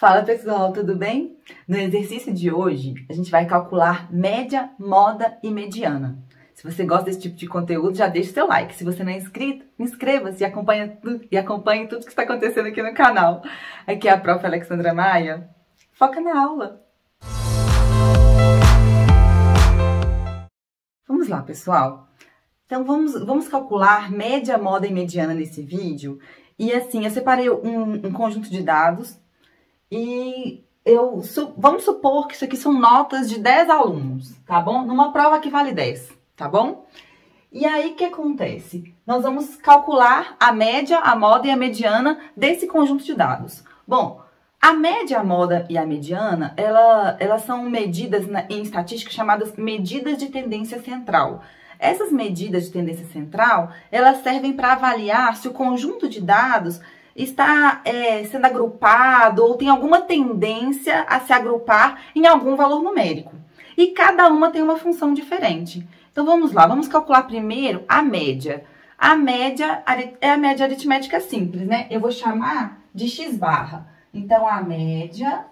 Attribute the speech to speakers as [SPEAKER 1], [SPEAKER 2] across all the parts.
[SPEAKER 1] Fala pessoal, tudo bem? No exercício de hoje, a gente vai calcular média, moda e mediana. Se você gosta desse tipo de conteúdo, já deixa seu like. Se você não é inscrito, inscreva-se e acompanhe tudo que está acontecendo aqui no canal. Aqui é a prof. Alexandra Maia. Foca na aula! Vamos lá, pessoal. Então, vamos calcular média, moda e mediana nesse vídeo. E assim, eu separei um conjunto de dados e vamos supor que isso aqui são notas de 10 alunos, tá bom? Numa prova que vale 10, tá bom? E aí, o que acontece? Nós vamos calcular a média, a moda e a mediana desse conjunto de dados. Bom, a média, a moda e a mediana, elas são medidas em estatística chamadas medidas de tendência central. Essas medidas de tendência central, elas servem para avaliar se o conjunto de dados está sendo agrupado ou tem alguma tendência a se agrupar em algum valor numérico. E cada uma tem uma função diferente. Então, vamos lá, vamos calcular primeiro a média. A média é a média aritmética simples, né? Eu vou chamar de x barra. Então, a média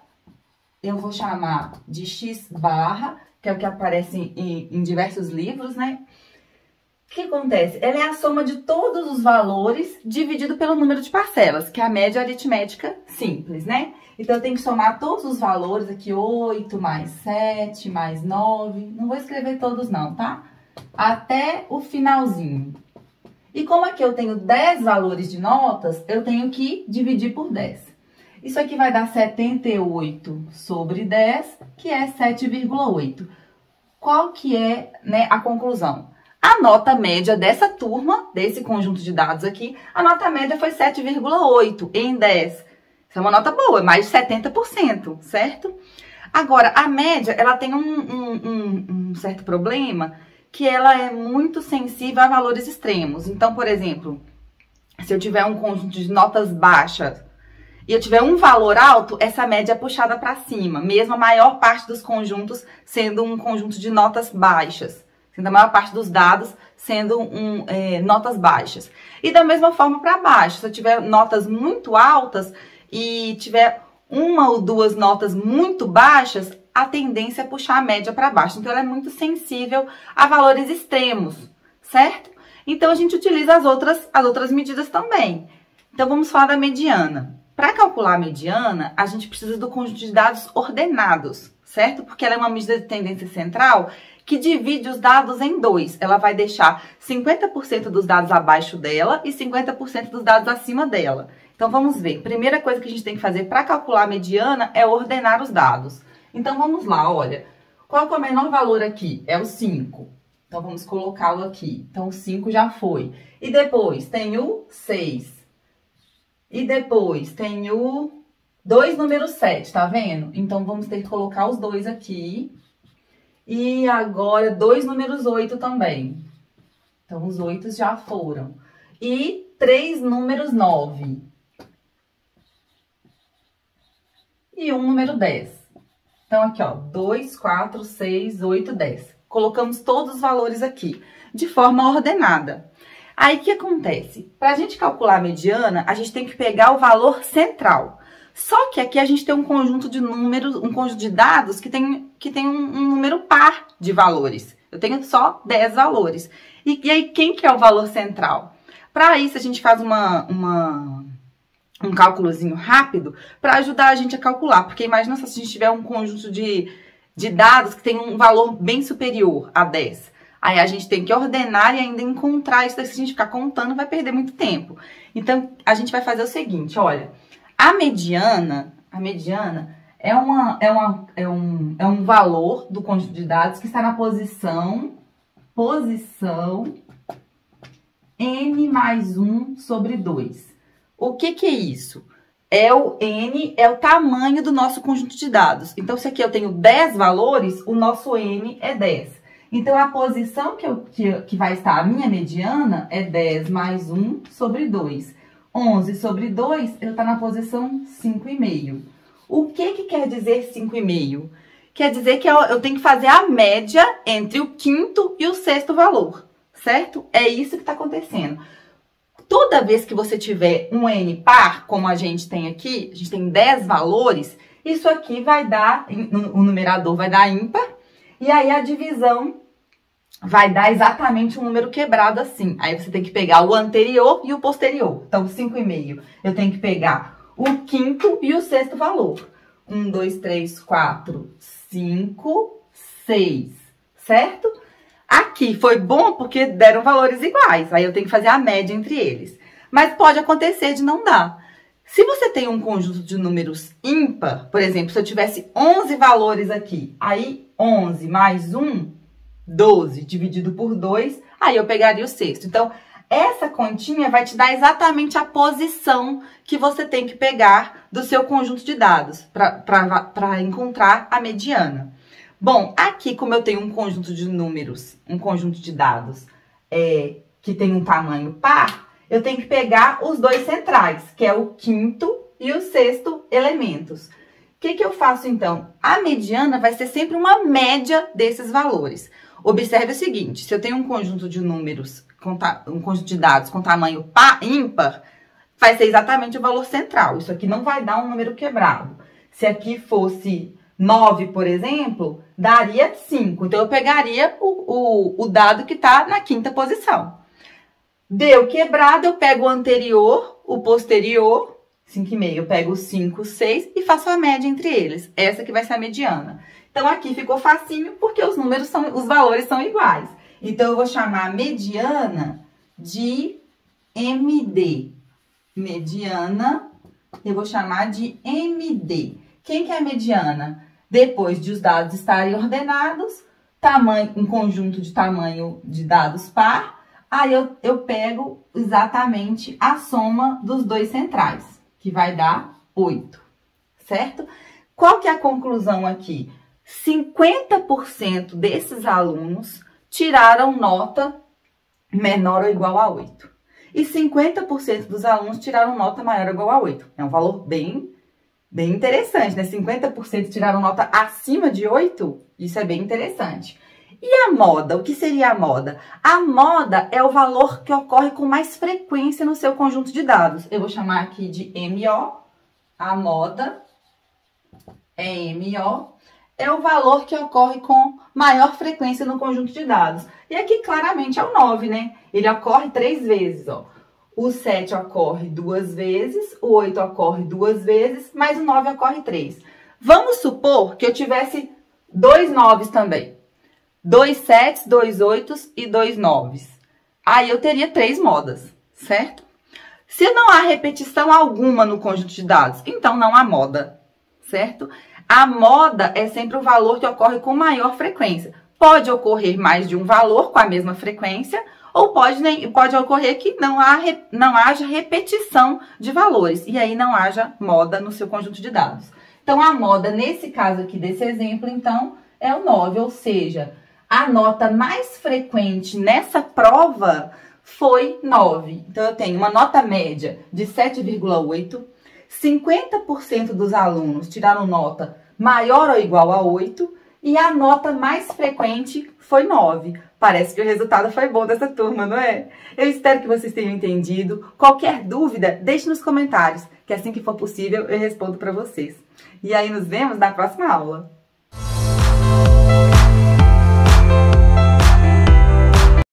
[SPEAKER 1] eu vou chamar de x barra, que é o que aparece em diversos livros, né? O que acontece? Ela é a soma de todos os valores dividido pelo número de parcelas, que é a média aritmética simples, né? Então, eu tenho que somar todos os valores aqui, 8 mais 7 mais 9. Não vou escrever todos não, tá? Até o finalzinho. E como aqui eu tenho 10 valores de notas, eu tenho que dividir por 10. Isso aqui vai dar 78 sobre 10, que é 7,8. Qual que é, né, a conclusão? A nota média dessa turma, desse conjunto de dados aqui, a nota média foi 7,8 em 10. Isso é uma nota boa, mais de 70%, certo? Agora, a média, ela tem um certo problema, que ela é muito sensível a valores extremos. Então, por exemplo, se eu tiver um conjunto de notas baixas e eu tiver um valor alto, essa média é puxada para cima, mesmo a maior parte dos conjuntos sendo um conjunto de notas baixas. A maior parte dos dados sendo notas baixas. E da mesma forma para baixo, se eu tiver notas muito altas e tiver uma ou duas notas muito baixas, a tendência é puxar a média para baixo. Então, ela é muito sensível a valores extremos, certo? Então, a gente utiliza as outras medidas também. Então, vamos falar da mediana. Para calcular a mediana, a gente precisa do conjunto de dados ordenados, certo? Porque ela é uma medida de tendência central que divide os dados em dois. Ela vai deixar 50% dos dados abaixo dela e 50% dos dados acima dela. Então, vamos ver. Primeira coisa que a gente tem que fazer para calcular a mediana é ordenar os dados. Então, vamos lá, olha. Qual é o menor valor aqui? É o 5. Então, vamos colocá-lo aqui. Então, o 5 já foi. E depois, tem o 6. E depois, tem o 2 número 7, tá vendo? Então, vamos ter que colocar os dois aqui. E agora, 2 números 8 também. Então, os 8 já foram. E 3 números 9. E 1 número 10. Então, aqui, ó, 2, 4, 6, 8, 10. Colocamos todos os valores aqui, de forma ordenada. Aí, o que acontece? Para a gente calcular a mediana, a gente tem que pegar o valor central. Só que aqui a gente tem um conjunto de números, um conjunto de dados que tem um número par de valores. Eu tenho só 10 valores. E aí, quem que é o valor central? Para isso, a gente faz um cálculozinho rápido para ajudar a gente a calcular. Porque imagina se a gente tiver um conjunto de dados que tem um valor bem superior a 10. Aí a gente tem que ordenar e ainda encontrar isso. Se a gente ficar contando, vai perder muito tempo. Então, a gente vai fazer o seguinte, olha. A mediana é um valor do conjunto de dados que está na posição n mais 1 sobre 2. O que é isso? O n é o tamanho do nosso conjunto de dados. Então, se aqui eu tenho 10 valores, o nosso n é 10. Então, a posição que vai estar a minha mediana é 10 mais 1 sobre 2. 11 sobre 2, eu estou na posição 5,5. O que quer dizer 5,5? Quer dizer que eu tenho que fazer a média entre o quinto e o sexto valor, certo? É isso que está acontecendo. toda vez que você tiver um N par, como a gente tem aqui, a gente tem 10 valores, isso aqui vai dar, o numerador vai dar ímpar, e aí a divisão vai dar exatamente um número quebrado assim. Aí você tem que pegar o anterior e o posterior. Então, 5,5, eu tenho que pegar o quinto e o sexto valor. 1, 2, 3, 4, 5, 6, certo? Aqui foi bom porque deram valores iguais, aí eu tenho que fazer a média entre eles. Mas pode acontecer de não dar. Se você tem um conjunto de números ímpar, por exemplo, se eu tivesse 11 valores aqui, aí 11 mais 1, 12, dividido por 2, aí eu pegaria o sexto. Então, essa continha vai te dar exatamente a posição que você tem que pegar do seu conjunto de dados para encontrar a mediana. Bom, aqui como eu tenho um conjunto de números, um conjunto de dados que tem um tamanho par, eu tenho que pegar os dois centrais, que é o quinto e o sexto elementos. O que eu faço então? A mediana vai ser sempre uma média desses valores. Observe o seguinte, se eu tenho um conjunto de números, um conjunto de dados com tamanho ímpar, vai ser exatamente o valor central. Isso aqui não vai dar um número quebrado. Se aqui fosse 9, por exemplo, daria 5. Então, eu pegaria o dado que está na quinta posição. Deu quebrado, eu pego o anterior, o posterior, 5,5. Eu pego o 5, 6 e faço a média entre eles. Essa que vai ser a mediana. Então, aqui ficou facinho porque os valores são iguais. Então, eu vou chamar a mediana de MD. Mediana, eu vou chamar de MD. Quem que é a mediana? Depois de os dados estarem ordenados, um conjunto de tamanho de dados par, aí eu pego exatamente a soma dos dois centrais, que vai dar 8, certo? Qual que é a conclusão aqui? 50% desses alunos tiraram nota menor ou igual a 8. E 50% dos alunos tiraram nota maior ou igual a 8. É um valor bem interessante, né? 50% tiraram nota acima de 8, isso é bem interessante. E a moda? O que seria a moda? A moda é o valor que ocorre com mais frequência no seu conjunto de dados. Eu vou chamar aqui de MO. A moda é MO. É o valor que ocorre com maior frequência no conjunto de dados. E aqui claramente é o 9, né? Ele ocorre 3 vezes, ó. O 7 ocorre 2 vezes, o 8 ocorre 2 vezes, mas o 9 ocorre 3. Vamos supor que eu tivesse 2 9s também. 2 7s, 2 8s e 2 9s. Aí eu teria 3 modas, certo? Se não há repetição alguma no conjunto de dados, então não há moda, certo? A moda é sempre o valor que ocorre com maior frequência. Pode ocorrer mais de um valor com a mesma frequência, ou pode ocorrer que não haja repetição de valores, e aí não haja moda no seu conjunto de dados. Então, a moda, nesse caso aqui desse exemplo, então, é o 9, ou seja, a nota mais frequente nessa prova foi 9. Então, eu tenho uma nota média de 7,8, 50% dos alunos tiraram nota maior ou igual a 8, e a nota mais frequente foi 9. Parece que o resultado foi bom dessa turma, não é? Eu espero que vocês tenham entendido. Qualquer dúvida, deixe nos comentários, que assim que for possível eu respondo para vocês. E aí nos vemos na próxima aula.